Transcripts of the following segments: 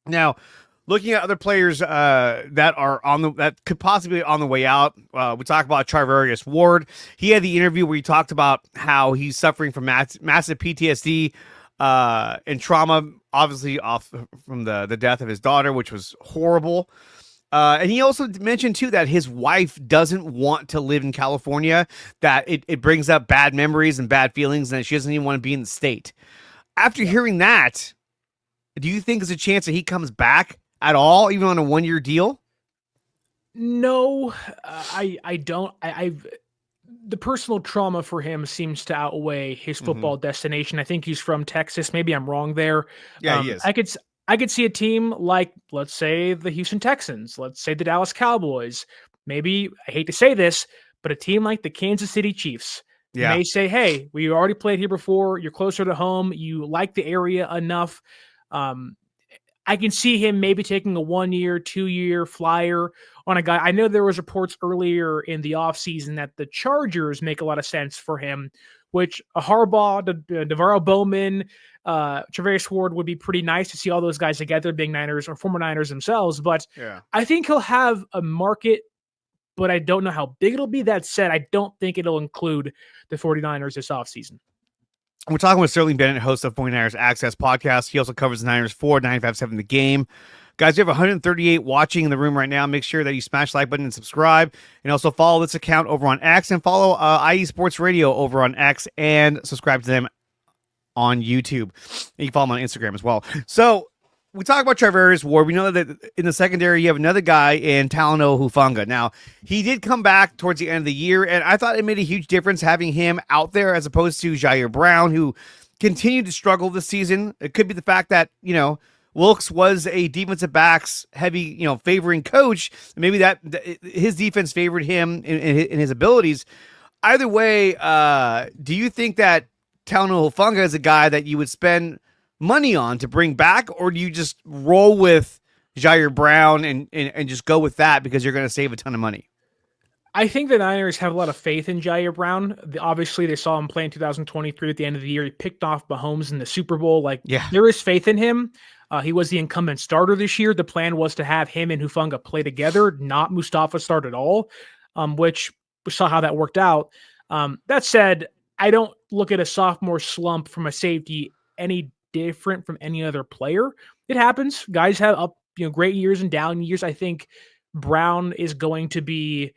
Now, looking at other players that could possibly be on the way out, we talk about Charvarius Ward. He had the interview where he talked about how he's suffering from massive PTSD and trauma, obviously off from the death of his daughter, which was horrible. And he also mentioned, too, that his wife doesn't want to live in California, that it brings up bad memories and bad feelings, and that she doesn't even want to be in the state. After hearing that, do you think there's a chance that he comes back at all, even on a 1-year deal? No, I don't. The personal trauma for him seems to outweigh his football destination. I think he's from Texas. Maybe I'm wrong there. Yeah, he is. I could see a team like, let's say, the Houston Texans, let's say the Dallas Cowboys. Maybe, I hate to say this, but a team like the Kansas City Chiefs may say, hey, we already played here before. You're closer to home. You like the area enough. I can see him maybe taking a 1-year, 2-year flyer on a guy. I know there was reports earlier in the offseason that the Chargers make a lot of sense for him, which a Harbaugh, Devarro Bowman, Charvarius Ward would be pretty nice to see all those guys together, being Niners or former Niners themselves. But I think he'll have a market, but I don't know how big it'll be. That said, I don't think it'll include the 49ers this offseason. We're talking with Sterling Bennett, host of 49ers Access Podcast. He also covers the Niners for 95.7 The Game. Guys, we have 138 watching in the room right now. Make sure that you smash the like button and subscribe. And also follow this account over on X and follow IE Sports Radio over on X and subscribe to them on YouTube. And you can follow them on Instagram as well. So we talk about Charvarius Ward. We know that in the secondary, you have another guy in Talanoa Hufanga. Now, he did come back towards the end of the year, and I thought it made a huge difference having him out there as opposed to Jair Brown, who continued to struggle this season. It could be the fact that, Wilkes was a defensive backs heavy, favoring coach. Maybe that his defense favored him in his abilities. Either way, do you think that Talanoa Hufanga is a guy that you would spend money on to bring back, or do you just roll with Jair Brown and just go with that because you're going to save a ton of money? I think the Niners have a lot of faith in Jair Brown. Obviously, they saw him play in 2023 at the end of the year. He picked off Mahomes in the Super Bowl. There is faith in him. He was the incumbent starter this year. The plan was to have him and Hufanga play together, not Mustafa start at all, which we saw how that worked out. That said, I don't look at a sophomore slump from a safety any different from any other player. It happens. Guys have great years and down years. I think Brown is going to be,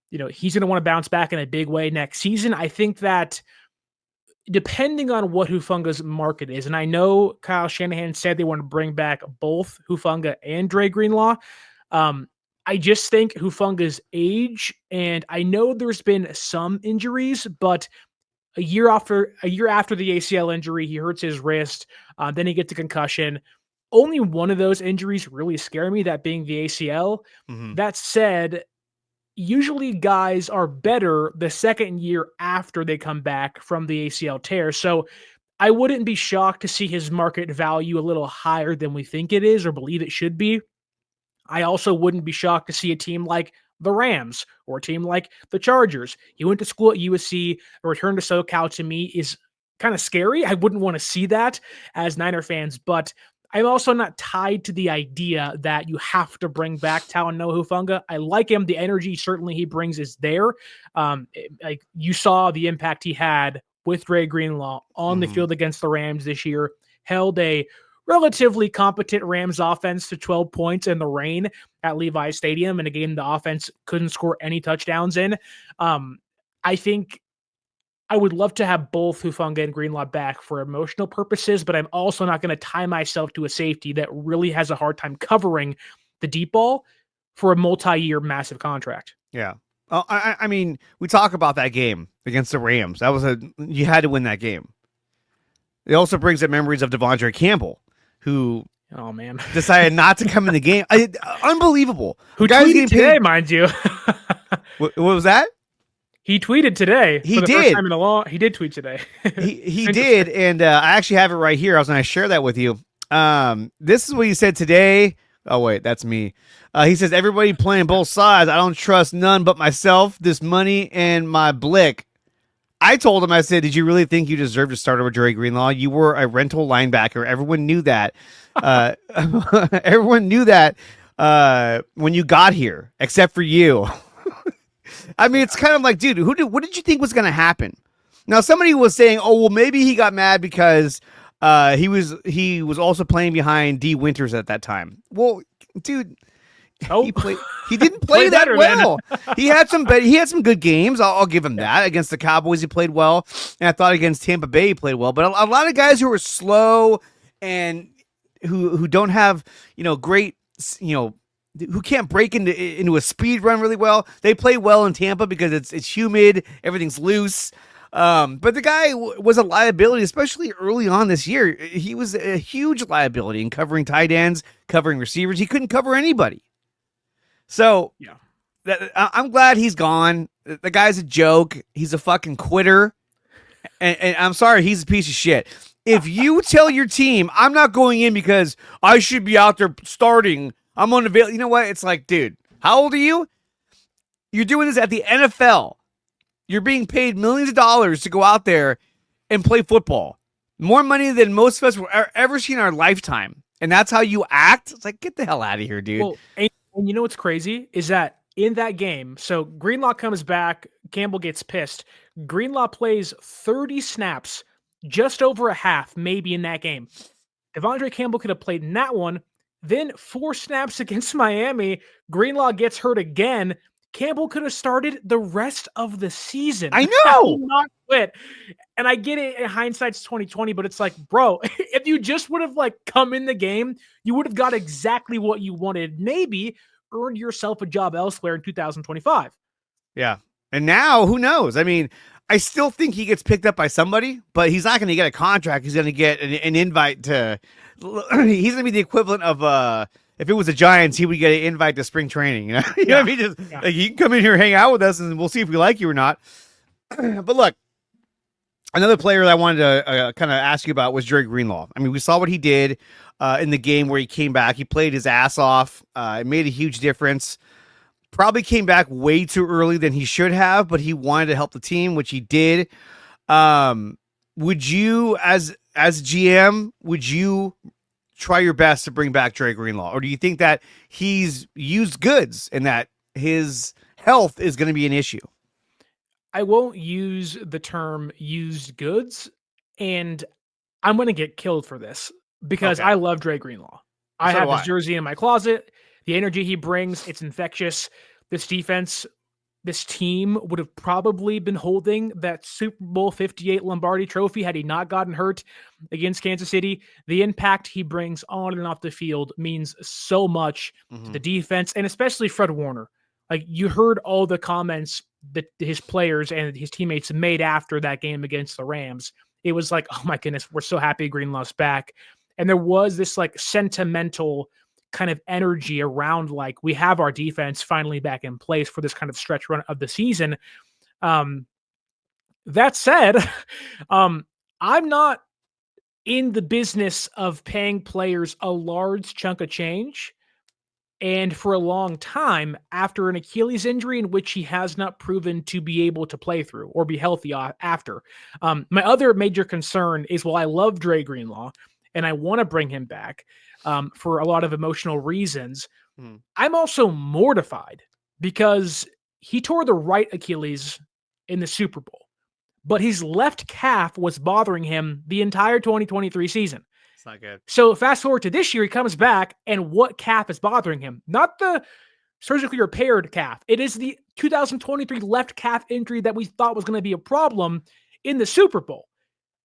he's going to want to bounce back in a big way next season. I think that depending on what Hufanga's market is, and I know Kyle Shanahan said they want to bring back both Hufanga and Greenlaw. I just think Hufanga's age, and I know there's been some injuries, but a year after the ACL injury, he hurts his wrist. Then he gets a concussion. Only one of those injuries really scare me, that being the ACL. That said, usually guys are better the second year after they come back from the ACL tear. So I wouldn't be shocked to see his market value a little higher than we think it is or believe it should be. I also wouldn't be shocked to see a team like the Rams or a team like the Chargers. He went to school at USC. A return to SoCal to me is kind of scary. I wouldn't want to see that as Niner fans, but I'm also not tied to the idea that you have to bring back Talanoa Hufanga. I like him. The energy certainly he brings is there. Like you saw the impact he had with DreArea Greenlaw on the field against the Rams this year, held a relatively competent Rams offense to 12 points in the rain at Levi's Stadium in a game the offense couldn't score any touchdowns in. I think I would love to have both Hufanga and Greenlaw back for emotional purposes, but I'm also not going to tie myself to a safety that really has a hard time covering the deep ball for a multi-year massive contract. Yeah. I mean, we talk about that game against the Rams. You had to win that game. It also brings up memories of Devondre Campbell, who decided not to come in the game. Unbelievable. Who tweeted today, mind you. What was that? He tweeted today. He did. He did tweet today. he did, and I actually have it right here. I was going to share that with you. This is what he said today. Oh, wait, that's me. He says, everybody playing both sides. I don't trust none but myself, this money, and my blick. I told him, I said, did you really think you deserved to start over Dre Greenlaw? You were a rental linebacker. Everyone knew that. Everyone knew that when you got here, except for you. I mean, it's kind of like, dude, what did you think was going to happen? Now, somebody was saying, oh, well, maybe he got mad because he was also playing behind D Winters at that time. Well, dude, he didn't play that well. he had some good games. I'll give him that. Against the Cowboys, he played well, and I thought against Tampa Bay he played well. But a lot of guys who are slow and who don't have great who can't break into a speed run really well, they play well in Tampa because it's humid, everything's loose. But the guy was a liability, especially early on this year. He was a huge liability in covering tight ends, covering receivers. He couldn't cover anybody. So I'm glad he's gone. The guy's a joke. He's a fucking quitter. And I'm sorry, he's a piece of shit. If you tell your team, I'm not going in because I should be out there starting, I'm unavailable. You know what? It's like, dude, how old are you? You're doing this at the NFL. You're being paid millions of dollars to go out there and play football. More money than most of us will ever see in our lifetime. And that's how you act? It's like, get the hell out of here, dude. Well, and you know what's crazy is that in that game, so Greenlaw comes back, Campbell gets pissed. Greenlaw plays 30 snaps, just over a half, maybe in that game. Devondre Campbell could have played in that one. Then 4 snaps against Miami. Greenlaw gets hurt again. Campbell could have started the rest of the season. I know. Not quit. And I get it. Hindsight's 2020, but it's like, bro, if you just would have come in the game, you would have got exactly what you wanted. Maybe earned yourself a job elsewhere in 2025. Yeah. And now, who knows? I mean, I still think he gets picked up by somebody, but he's not going to get a contract. He's going to get an invite to. He's going to be the equivalent of if it was the Giants, he would get an invite to spring training. You know what I mean? Just like, you can come in here, hang out with us, and we'll see if we like you or not. But look, another player that I wanted to kind of ask you about was Dre Greenlaw. I mean, we saw what he did in the game where he came back. He played his ass off. It made a huge difference. Probably came back way too early than he should have, but he wanted to help the team, which he did. Would you, as GM, would you try your best to bring back Dre Greenlaw? Or do you think that he's used goods and that his health is going to be an issue? I won't use the term used goods, and I'm going to get killed for this because I love Dre Greenlaw. I have his jersey in my closet. The energy he brings, it's infectious. This defense, this team would have probably been holding that Super Bowl 58 Lombardi trophy had he not gotten hurt against Kansas City. The impact he brings on and off the field means so much to the defense, and especially Fred Warner. Like, you heard all the comments that his players and his teammates made after that game against the Rams. It was like, oh my goodness, we're so happy Greenlaw's back. And there was this sentimental kind of energy around we have our defense finally back in place for this kind of stretch run of the season. That said, I'm not in the business of paying players a large chunk of change and for a long time after an Achilles injury in which he has not proven to be able to play through or be healthy after. My other major concern is, I love Dre Greenlaw and I want to bring him back for a lot of emotional reasons. I'm also mortified because he tore the right Achilles in the Super Bowl, but his left calf was bothering him the entire 2023 season. It's not good. So fast forward to this year, he comes back, and what calf is bothering him? Not the surgically repaired calf. It is the 2023 left calf injury that we thought was going to be a problem in the Super Bowl.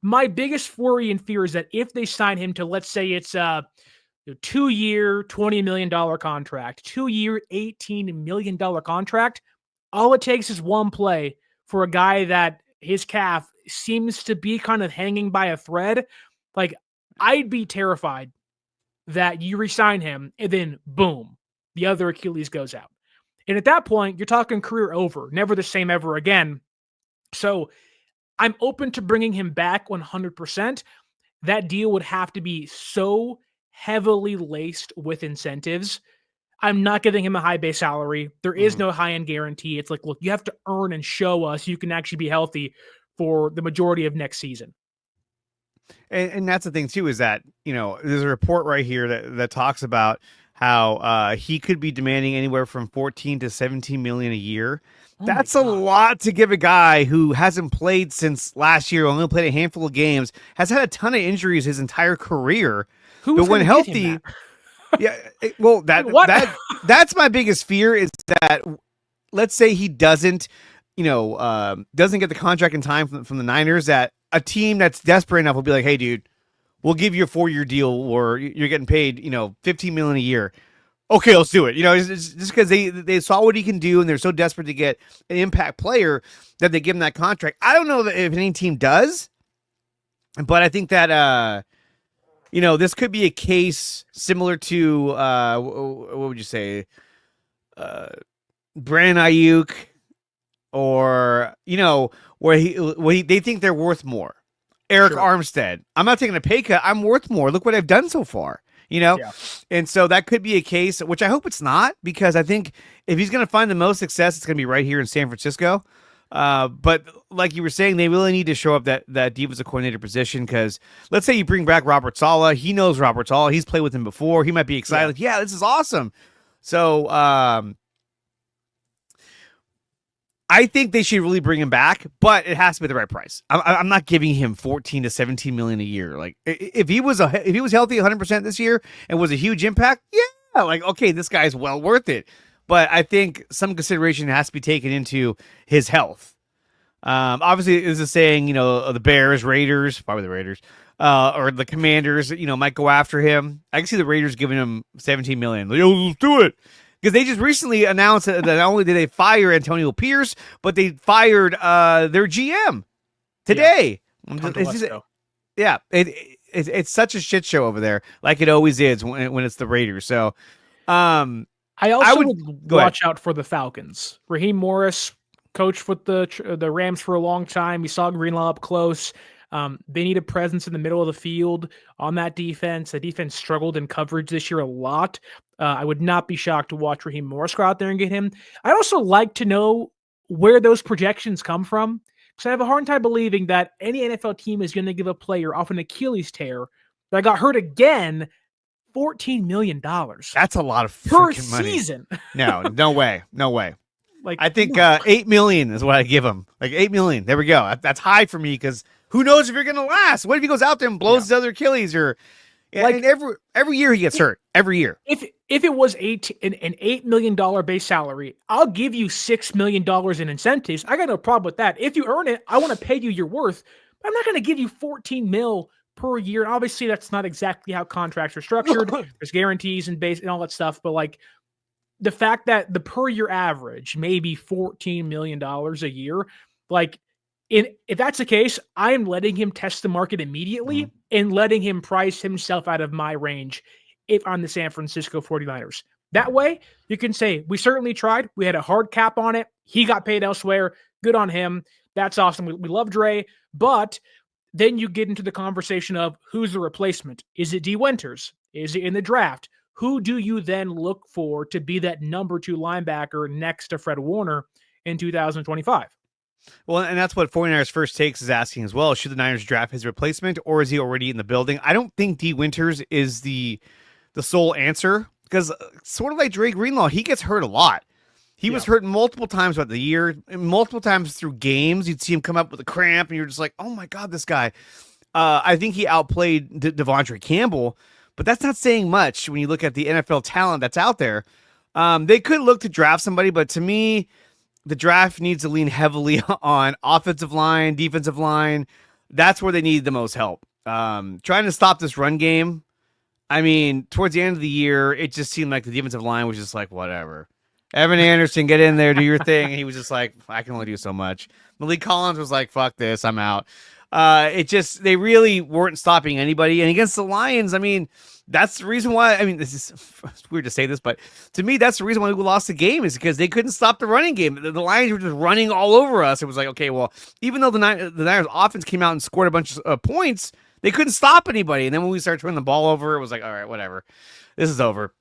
My biggest worry and fear is that if they sign him to, let's say it's a 2-year, $20 million contract, 2-year, $18 million contract, all it takes is one play for a guy that his calf seems to be kind of hanging by a thread. I'd be terrified that you re-sign him and then boom, the other Achilles goes out. And at that point, you're talking career over, never the same ever again. So I'm open to bringing him back 100%. That deal would have to be so heavily laced with incentives. I'm not giving him a high base salary. There is no high-end guarantee. It's like, look, you have to earn and show us you can actually be healthy. for the majority of next season. And that's the thing too, is that, there's a report right here that talks about how he could be demanding anywhere from 14 to 17 million a year. That's a lot to give a guy who hasn't played since last year, only played a handful of games, has had a ton of injuries his entire career. But when healthy, that's my biggest fear, is that, let's say he doesn't get the contract in time from the Niners, that a team that's desperate enough will be like, hey, dude, we'll give you a 4-year deal, or you're getting paid, $15 million a year. Okay, let's do it. It's just because they saw what he can do, and they're so desperate to get an impact player that they give him that contract. I don't know if any team does, but I think that this could be a case similar to what would you say, Brandon Ayuk, or where they think they're worth more. Eric Armstead. I'm not taking a pay cut. I'm worth more. Look what I've done so far. And so that could be a case, which I hope it's not, because I think if he's going to find the most success, it's going to be right here in San Francisco. But like you were saying, they really need to show up that defensive coordinator position, because let's say you bring back Robert Saleh. He knows Robert Saleh. He's played with him before. He might be excited. Like, yeah, this is awesome. So I think they should really bring him back, but it has to be the right price. I'm not giving him 14 to 17 million a year. Like, if he was healthy 100% this year and was a huge impact, okay, this guy's well worth it. But I think some consideration has to be taken into his health. Obviously, this is saying, the Bears, Raiders, probably the Raiders, or the Commanders, might go after him. I can see the Raiders giving him 17 million. Like, let's do it. Because they just recently announced that not only did they fire Antonio Pierce, but they fired their GM today. It's such a shit show over there, like it always is when it's the Raiders. So I would watch out for the Falcons. Raheem Morris coached with the Rams for a long time. We saw Greenlaw up close. They need a presence in the middle of the field on that defense. The defense struggled in coverage this year a lot. I would not be shocked to watch Raheem Morris go out there and get him. I'd also like to know where those projections come from, because I have a hard time believing that any NFL team is going to give a player off an Achilles tear that got hurt again $14 million. That's a lot of per freaking money. Season. No way. Like, I think $8 million is what I give him. Like $8 million. There we go. That's high for me, because who knows if you're going to last? What if he goes out there and blows his other Achilles? Or and every year he gets hurt. Every year. If it was an $8 million base salary, I'll give you $6 million in incentives. I got no problem with that. If you earn it, I want to pay you your worth. But I'm not going to give you 14 mil per year. Obviously, that's not exactly how contracts are structured. There's guarantees and base and all that stuff. But like, the fact that the per year average may be $14 million a year, like, if that's the case, I am letting him test the market immediately and letting him price himself out of my range if I'm the San Francisco 49ers. That way, you can say, we certainly tried. We had a hard cap on it. He got paid elsewhere. Good on him. That's awesome. We love Dre. But then you get into the conversation of who's the replacement. Is it D. Winters? Is it in the draft? Who do you then look for to be that number 2 linebacker next to Fred Warner in 2025? Well, and that's what 49ers First Takes is asking as well. Should the Niners draft his replacement, or is he already in the building? I don't think D. Winters is the sole answer, because sort of like Dre Greenlaw, he gets hurt a lot. He was hurt multiple times throughout the year, multiple times through games. You'd see him come up with a cramp, and you're just like, oh my God, this guy. I think he outplayed Devondre Campbell, but that's not saying much when you look at the NFL talent that's out there. They could look to draft somebody, but to me, the draft needs to lean heavily on offensive line, defensive line. That's where they need the most help. Trying to stop this run game. I mean, towards the end of the year, it just seemed like the defensive line was just like, whatever. Evan Anderson, get in there, do your thing. And he was just like, I can only do so much. Malik Collins was like, fuck this, I'm out. They really weren't stopping anybody. And against the Lions, I mean, that's the reason why. I mean, this is weird to say this, but to me, that's the reason why we lost the game, is because they couldn't stop the running game. The Lions were just running all over us. It was like, okay, well, even though the Niners offense came out and scored a bunch of points, they couldn't stop anybody. And then when we started turning the ball over, it was like, all right, whatever, this is over.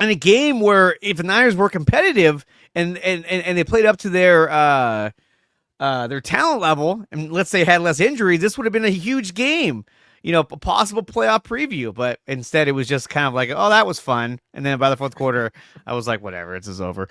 And a game where if the Niners were competitive and they played up to their their talent level, and let's say had less injuries, this would have been a huge game. A possible playoff preview, but instead it was just kind of like, oh, that was fun. And then by the fourth quarter, I was like, whatever, it's over.